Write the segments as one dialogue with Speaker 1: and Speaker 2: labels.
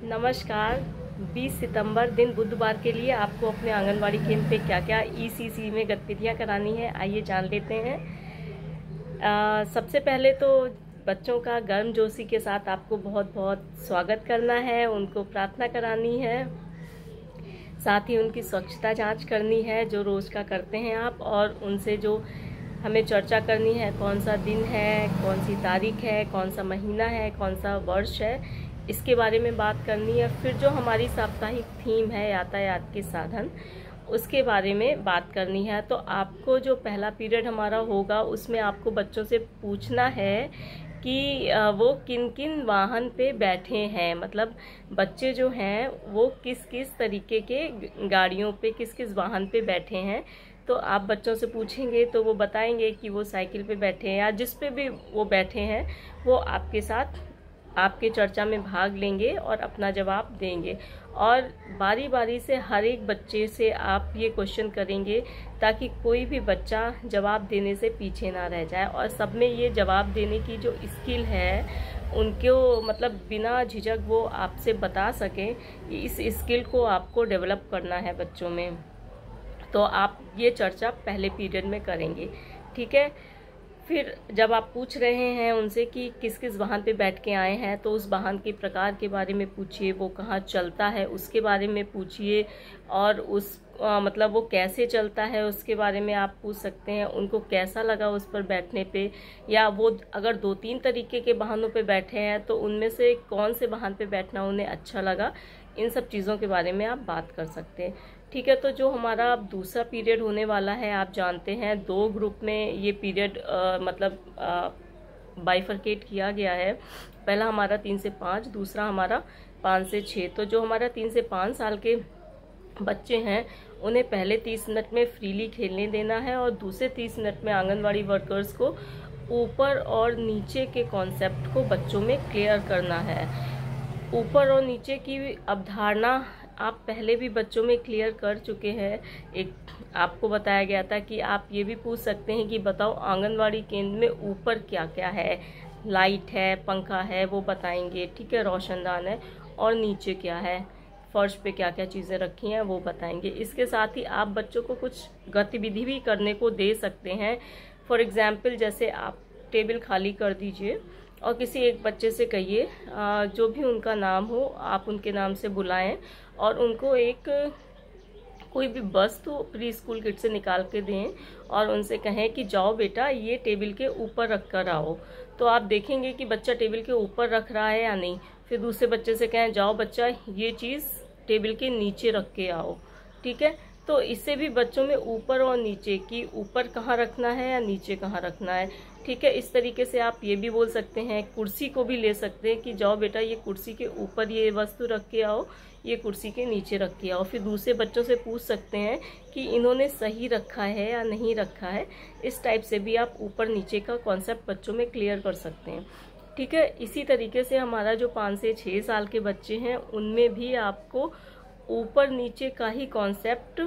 Speaker 1: नमस्कार। 20 सितंबर दिन बुधवार के लिए आपको अपने आंगनवाड़ी केंद्र पे क्या क्या ईसीसी में गतिविधियां करानी है, आइए जान लेते हैं। सबसे पहले तो बच्चों का गर्मजोशी के साथ आपको बहुत बहुत स्वागत करना है, उनको प्रार्थना करानी है, साथ ही उनकी स्वच्छता जांच करनी है जो रोज़ का करते हैं आप, और उनसे जो हमें चर्चा करनी है कौन सा दिन है, कौन सी तारीख है, कौन सा महीना है, कौन सा वर्ष है, इसके बारे में बात करनी है। फिर जो हमारी साप्ताहिक थीम है यातायात के साधन, उसके बारे में बात करनी है। तो आपको जो पहला पीरियड हमारा होगा उसमें आपको बच्चों से पूछना है कि वो किन किन वाहन पे बैठे हैं, मतलब बच्चे जो हैं वो किस किस तरीके के गाड़ियों पे, किस किस वाहन पे बैठे हैं। तो आप बच्चों से पूछेंगे तो वो बताएंगे कि वो साइकिल पे बैठे हैं या जिस पे भी वो बैठे हैं, वो आपके साथ आपके चर्चा में भाग लेंगे और अपना जवाब देंगे। और बारी बारी से हर एक बच्चे से आप ये क्वेश्चन करेंगे ताकि कोई भी बच्चा जवाब देने से पीछे ना रह जाए, और सब में ये जवाब देने की जो स्किल है उनको मतलब बिना झिझक वो आपसे बता सकें, इस स्किल को आपको डेवलप करना है बच्चों में। तो आप ये चर्चा पहले पीरियड में करेंगे, ठीक है। फिर जब आप पूछ रहे हैं उनसे कि किस किस वाहन पे बैठ के आए हैं, तो उस वाहन के प्रकार के बारे में पूछिए, वो कहाँ चलता है उसके बारे में पूछिए, और उस मतलब वो कैसे चलता है उसके बारे में आप पूछ सकते हैं। उनको कैसा लगा उस पर बैठने पे, या वो अगर 2-3 तरीके के वाहनों पे बैठे हैं तो उनमें से कौन से वाहन पे बैठना उन्हें अच्छा लगा, इन सब चीज़ों के बारे में आप बात कर सकते हैं, ठीक है। तो जो हमारा अब दूसरा पीरियड होने वाला है, आप जानते हैं 2 ग्रुप में ये पीरियड मतलब बाइफरकेट किया गया है। पहला हमारा 3 से 5, दूसरा हमारा 5 से 6। तो जो हमारा 3 से 5 साल के बच्चे हैं उन्हें पहले 30 मिनट में फ्रीली खेलने देना है, और दूसरे 30 मिनट में आंगनवाड़ी वर्कर्स को ऊपर और नीचे के कॉन्सेप्ट को बच्चों में क्लियर करना है। ऊपर और नीचे की अवधारणा आप पहले भी बच्चों में क्लियर कर चुके हैं। एक आपको बताया गया था कि आप ये भी पूछ सकते हैं कि बताओ आंगनवाड़ी केंद्र में ऊपर क्या क्या है, लाइट है, पंखा है, वो बताएंगे, ठीक है, रोशनदान है, और नीचे क्या है, फर्श पे क्या क्या चीज़ें रखी हैं वो बताएंगे। इसके साथ ही आप बच्चों को कुछ गतिविधि भी करने को दे सकते हैं। फॉर एग्जाम्पल, जैसे आप टेबल खाली कर दीजिए और किसी एक बच्चे से कहिए, जो भी उनका नाम हो आप उनके नाम से बुलाएं, और उनको एक कोई भी वस्तु प्री स्कूल किट से निकाल के दें और उनसे कहें कि जाओ बेटा ये टेबल के ऊपर रख कर आओ। तो आप देखेंगे कि बच्चा टेबल के ऊपर रख रहा है या नहीं। फिर दूसरे बच्चे से कहें जाओ बच्चा ये चीज़ टेबल के नीचे रख के आओ, ठीक है। तो इससे भी बच्चों में ऊपर और नीचे की, ऊपर कहाँ रखना है या नीचे कहाँ रखना है, ठीक है। इस तरीके से आप ये भी बोल सकते हैं। कुर्सी को भी ले सकते हैं कि जाओ बेटा ये कुर्सी के ऊपर ये वस्तु रख के आओ, ये कुर्सी के नीचे रख के आओ। फिर दूसरे बच्चों से पूछ सकते हैं कि इन्होंने सही रखा है या नहीं रखा है। इस टाइप से भी आप ऊपर नीचे का कॉन्सेप्ट बच्चों में क्लियर कर सकते हैं, ठीक है। इसी तरीके से हमारा जो 5 से 6 साल के बच्चे हैं उनमें भी आपको ऊपर नीचे का ही कॉन्सेप्ट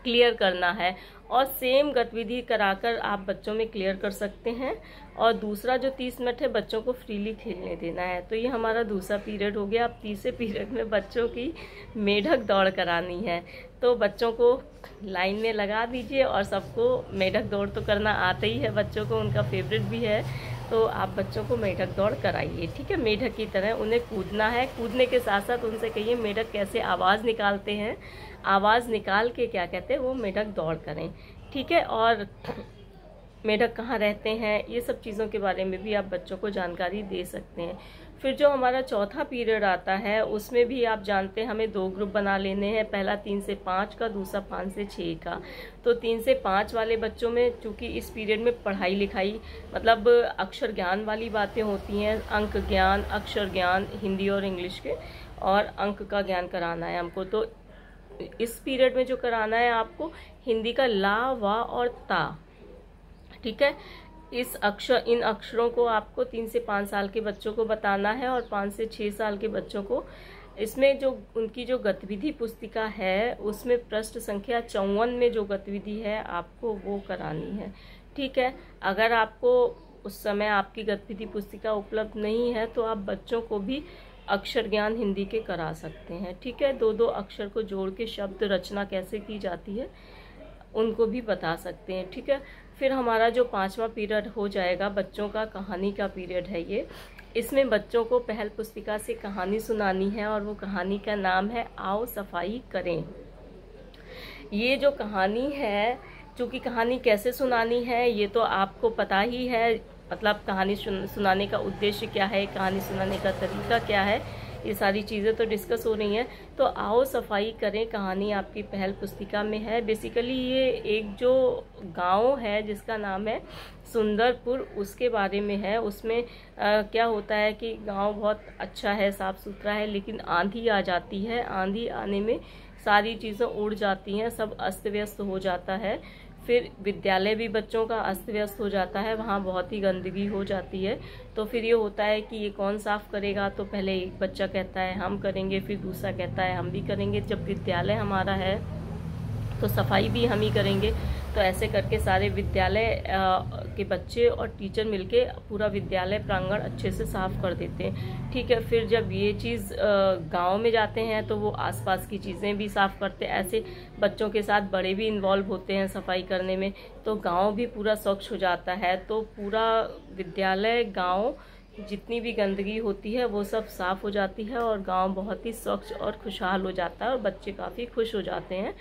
Speaker 1: क्लियर करना है, और सेम गतिविधि कराकर आप बच्चों में क्लियर कर सकते हैं। और दूसरा जो 30 मिनट है बच्चों को फ्रीली खेलने देना है। तो ये हमारा दूसरा पीरियड हो गया। अब तीसरे पीरियड में बच्चों की मेढक दौड़ करानी है। तो बच्चों को लाइन में लगा दीजिए, और सबको मेढक दौड़ तो करना आता ही है बच्चों को, उनका फेवरेट भी है। तो आप बच्चों को मेढक दौड़ कराइए, ठीक है। मेढक की तरह उन्हें कूदना है। कूदने के साथ साथ उनसे कहिए मेढक कैसे आवाज़ निकालते हैं, आवाज़ निकाल के क्या कहते हैं वो मेढक दौड़ करें, ठीक है। और मेढक कहाँ रहते हैं, ये सब चीज़ों के बारे में भी आप बच्चों को जानकारी दे सकते हैं। फिर जो हमारा चौथा पीरियड आता है उसमें भी आप जानते हैं हमें 2 ग्रुप बना लेने हैं। पहला 3 से 5 का, दूसरा 5 से 6 का। तो 3 से 5 वाले बच्चों में चूँकि इस पीरियड में पढ़ाई लिखाई मतलब अक्षर ज्ञान वाली बातें होती हैं, अंक ज्ञान, अक्षर ज्ञान, हिंदी और इंग्लिश के, और अंक का ज्ञान कराना है हमको। तो इस पीरियड में जो कराना है आपको हिंदी का ला, वा और ता, ठीक है। इन अक्षरों को आपको 3 से 5 साल के बच्चों को बताना है, और 5 से 6 साल के बच्चों को इसमें जो उनकी जो गतिविधि पुस्तिका है उसमें पृष्ठ संख्या 54 में जो गतिविधि है आपको वो करानी है, ठीक है। अगर आपको उस समय आपकी गतिविधि पुस्तिका उपलब्ध नहीं है तो आप बच्चों को भी अक्षर ज्ञान हिंदी के करा सकते हैं। ठीक है, 2-2 अक्षर को जोड़ के शब्द रचना कैसे की जाती है उनको भी बता सकते हैं। ठीक है, फिर हमारा जो 5वां पीरियड हो जाएगा बच्चों का कहानी का पीरियड है ये। इसमें बच्चों को पहल पुस्तिका से कहानी सुनानी है और वो कहानी का नाम है आओ सफाई करें। ये जो कहानी है, चूँकि कहानी कैसे सुनानी है ये तो आपको पता ही है, मतलब कहानी सुनाने का उद्देश्य क्या है, कहानी सुनाने का तरीका क्या है, ये सारी चीज़ें तो डिस्कस हो रही हैं। तो आओ सफाई करें कहानी आपकी पहल पुस्तिका में है। बेसिकली ये एक जो गांव है जिसका नाम है सुंदरपुर, उसके बारे में है। उसमें क्या होता है कि गांव बहुत अच्छा है, साफ़ सुथरा है, लेकिन आंधी आ जाती है। आंधी आने में सारी चीज़ें उड़ जाती हैं, सब अस्त व्यस्त हो जाता है। फिर विद्यालय भी बच्चों का अस्त व्यस्त हो जाता है, वहाँ बहुत ही गंदगी हो जाती है। तो फिर ये होता है कि ये कौन साफ़ करेगा, तो पहले एक बच्चा कहता है हम करेंगे, फिर दूसरा कहता है हम भी करेंगे। जब विद्यालय हमारा है तो सफाई भी हम ही करेंगे। तो ऐसे करके सारे विद्यालय के बच्चे और टीचर मिलके पूरा विद्यालय प्रांगण अच्छे से साफ कर देते हैं। ठीक है, फिर जब ये चीज़ गांव में जाते हैं तो वो आसपास की चीज़ें भी साफ करते हैं। ऐसे बच्चों के साथ बड़े भी इन्वॉल्व होते हैं सफाई करने में, तो गांव भी पूरा स्वच्छ हो जाता है। तो पूरा विद्यालय, गांव, जितनी भी गंदगी होती है वो सब साफ़ हो जाती है और गांव बहुत ही स्वच्छ और खुशहाल हो जाता है और बच्चे काफ़ी खुश हो जाते हैं।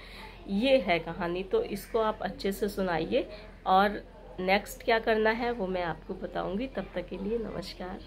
Speaker 1: ये है कहानी, तो इसको आप अच्छे से सुनाइए और नेक्स्ट क्या करना है वो मैं आपको बताऊंगी। तब तक के लिए नमस्कार।